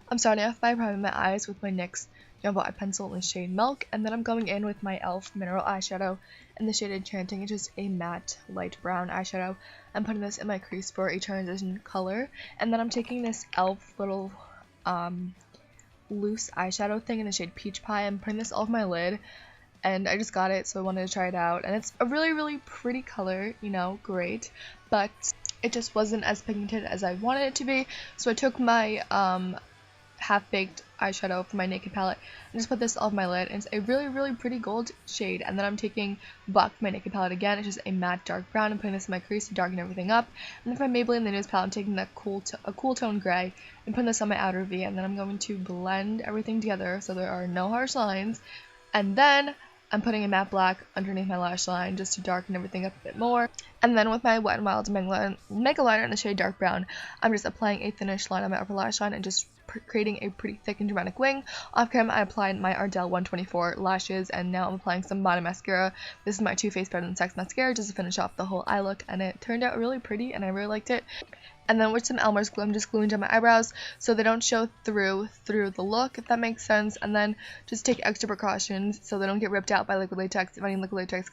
I'm starting off by priming my eyes with my NYX Jumbo Eye Pencil in the shade Milk, and then I'm going in with my e.l.f. Mineral Eyeshadow in the shade Enchanting, which is a matte light brown eyeshadow. I'm putting this in my crease for a transition color, and then I'm taking this e.l.f. little loose eyeshadow thing in the shade Peach Pie. I'm putting this all over my lid, and I just got it, so I wanted to try it out, and it's a really, really pretty color, you know, great, but it just wasn't as pigmented as I wanted it to be, so I took my half-baked eyeshadow from my Naked palette and just put this all over my lid, and it's a really, really pretty gold shade. And then I'm taking Buck from my Naked palette again, it's just a matte dark brown, and putting this in my crease to darken everything up. And then from my Maybelline The News palette, I'm taking that a cool tone gray and putting this on my outer V, and then I'm going to blend everything together so there are no harsh lines. And then I'm putting a matte black underneath my lash line just to darken everything up a bit more. And then with my Wet n Wild Mega Liner in the shade Dark Brown, I'm just applying a thinnish line on my upper lash line and just creating a pretty thick and dramatic wing. Off camera, I applied my Ardell 124 lashes, and now I'm applying some bottom mascara. This is my Too Faced Better Than Sex mascara just to finish off the whole eye look, and it turned out really pretty and I really liked it. And then with some Elmer's glue, I'm just gluing down my eyebrows so they don't show through the look, if that makes sense. And then just take extra precautions so they don't get ripped out by liquid latex if any liquid latex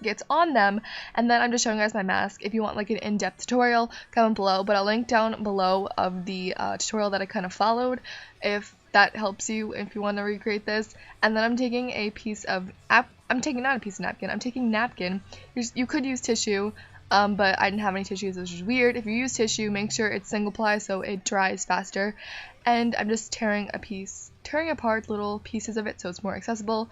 gets on them. And then I'm just showing you guys my mask. If you want like an in-depth tutorial, comment below. But I'll link down below of the tutorial that I kind of followed if that helps you if you want to recreate this. And then I'm taking a piece of I'm taking napkin. You could use tissue. But I didn't have any tissues, which is weird. If you use tissue, make sure it's single ply so it dries faster. And I'm just tearing apart little pieces of it so it's more accessible.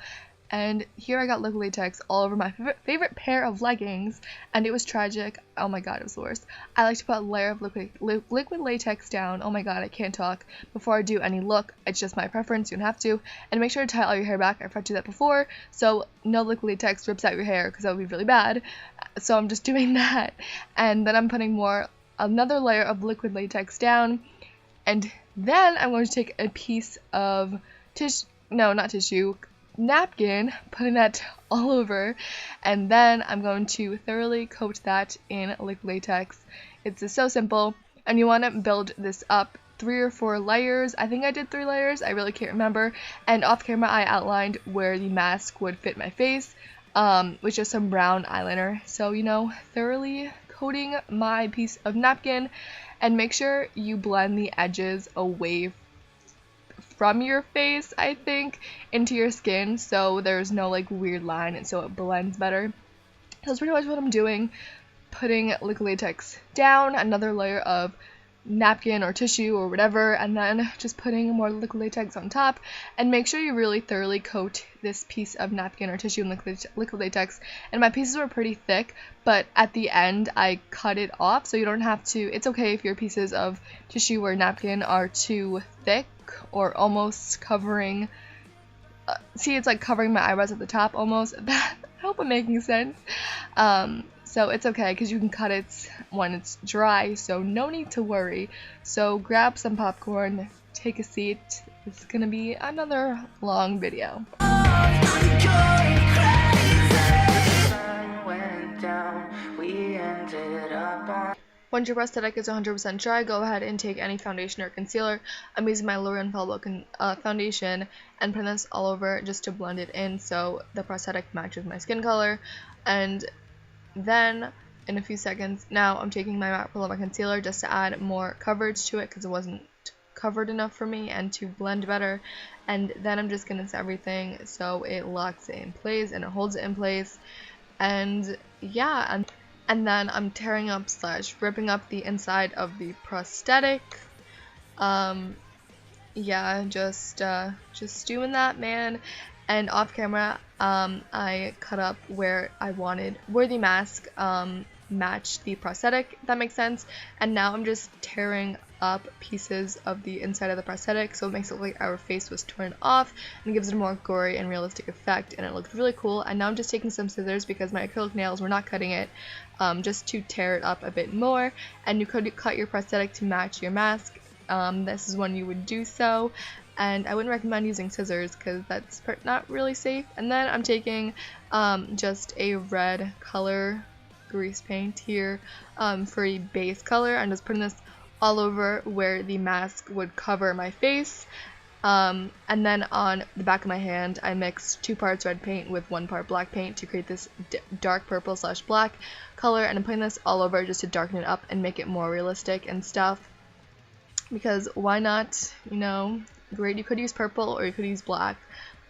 And here I got liquid latex all over my favorite pair of leggings, and it was tragic. Oh my god, it was the worst. I like to put a layer of liquid latex down, oh my god, I can't talk, before I do any look. It's just my preference, you don't have to. And make sure to tie all your hair back. I've tried to do that before, so no liquid latex rips out your hair, because that would be really bad. So I'm just doing that. And then I'm putting another layer of liquid latex down, and then I'm going to take a piece of napkin, putting that all over, and then I'm going to thoroughly coat that in liquid latex. It's just so simple, and you want to build this up 3 or 4 layers. I think I did 3 layers, I really can't remember. And off camera I outlined where the mask would fit my face with just some brown eyeliner. So, you know, thoroughly coating my piece of napkin, and make sure you blend the edges away from your face, I think, into your skin, so there's no like weird line, and so it blends better. That's pretty much what I'm doing. Putting liquid latex down, another layer of napkin or tissue or whatever, and then just putting more liquid latex on top. And make sure you really thoroughly coat this piece of napkin or tissue in liquid latex. And my pieces were pretty thick, but at the end I cut it off, so you don't have to. It's okay if your pieces of tissue or napkin are too thick or almost covering see, it's like covering my eyebrows at the top almost. I hope I'm making sense. So it's okay because you can cut it when it's dry, so no need to worry. So grab some popcorn, take a seat. It's gonna be another long video. Once your prosthetic is 100% dry, go ahead and take any foundation or concealer. I'm using my L'Oreal Infallible foundation and put this all over just to blend it in so the prosthetic matches my skin color. And then in a few seconds, now I'm taking my matte Paloma concealer just to add more coverage to it because it wasn't covered enough for me and to blend better. And then I'm just going to set everything so it locks it in place and it holds it in place. And yeah, and then I'm tearing up / ripping up the inside of the prosthetic. Yeah, just doing that, man. And off camera, I cut up where the mask matched the prosthetic, if that makes sense. And now I'm just tearing up pieces of the inside of the prosthetic so it makes it look like our face was torn off and gives it a more gory and realistic effect, and it looks really cool. And now I'm just taking some scissors because my acrylic nails were not cutting it, just to tear it up a bit more. And you could cut your prosthetic to match your mask. This is when you would do so. and I wouldn't recommend using scissors because that's not really safe. And then I'm taking just a red color grease paint here for a base color. I'm just putting this all over where the mask would cover my face. And then on the back of my hand, I mixed 2 parts red paint with 1 part black paint to create this dark purple / black color, and I'm putting this all over just to darken it up and make it more realistic and stuff. Because why not? You know, great, you could use purple or you could use black,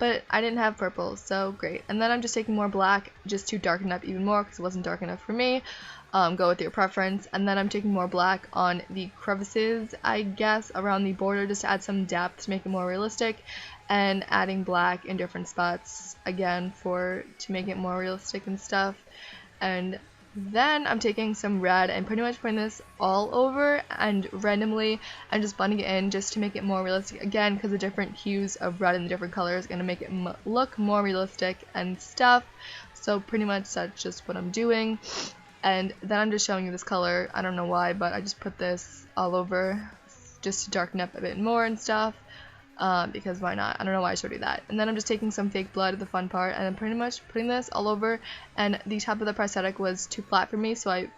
but I didn't have purple, so great. And then I'm just taking more black just to darken up even more because it wasn't dark enough for me. Go with your preference. And then I'm taking more black on the crevices, I guess, around the border just to add some depth to make it more realistic, and adding black in different spots again to make it more realistic and stuff. And then I'm taking some red and pretty much putting this all over, and randomly I'm just blending it in just to make it more realistic again, because the different hues of red and the different colors are going to make it look more realistic and stuff. So pretty much that's just what I'm doing. And then I'm just showing you this color. I don't know why, but I just put this all over just to darken up a bit more and stuff, because why not? I don't know why I showed you that. And then I'm just taking some fake blood, the fun part, and I'm pretty much putting this all over, and the top of the prosthetic was too flat for me, so I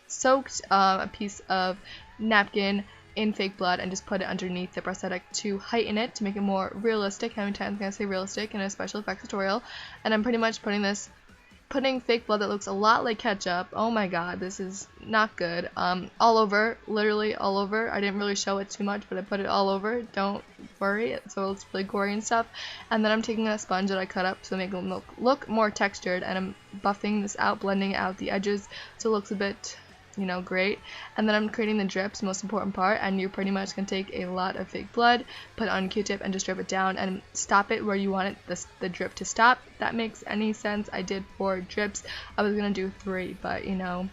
soaked a piece of napkin in fake blood and just put it underneath the prosthetic to heighten it, to make it more realistic. How many times can I say realistic in a special effects tutorial? And I'm pretty much putting fake blood that looks a lot like ketchup. Oh my god, this is not good. All over, literally all over. I didn't really show it too much, but I put it all over. Don't worry, so it's really gory and stuff. And then I'm taking a sponge that I cut up to make it look more textured, and I'm buffing this out, blending out the edges so it looks a bit, you know, great. And then I'm creating the drips, most important part, and you're pretty much going to take a lot of fake blood, put it on a Q-tip, and just drip it down and stop it where you want it, the drip to stop. If that makes any sense. I did 4 drips. I was going to do 3, but you know,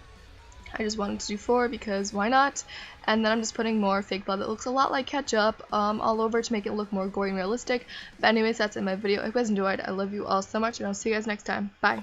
I just wanted to do 4 because why not? And then I'm just putting more fake blood that looks a lot like ketchup all over to make it look more gory and realistic. But anyways, that's it in my video. I hope you guys enjoyed. I love you all so much, and I'll see you guys next time. Bye.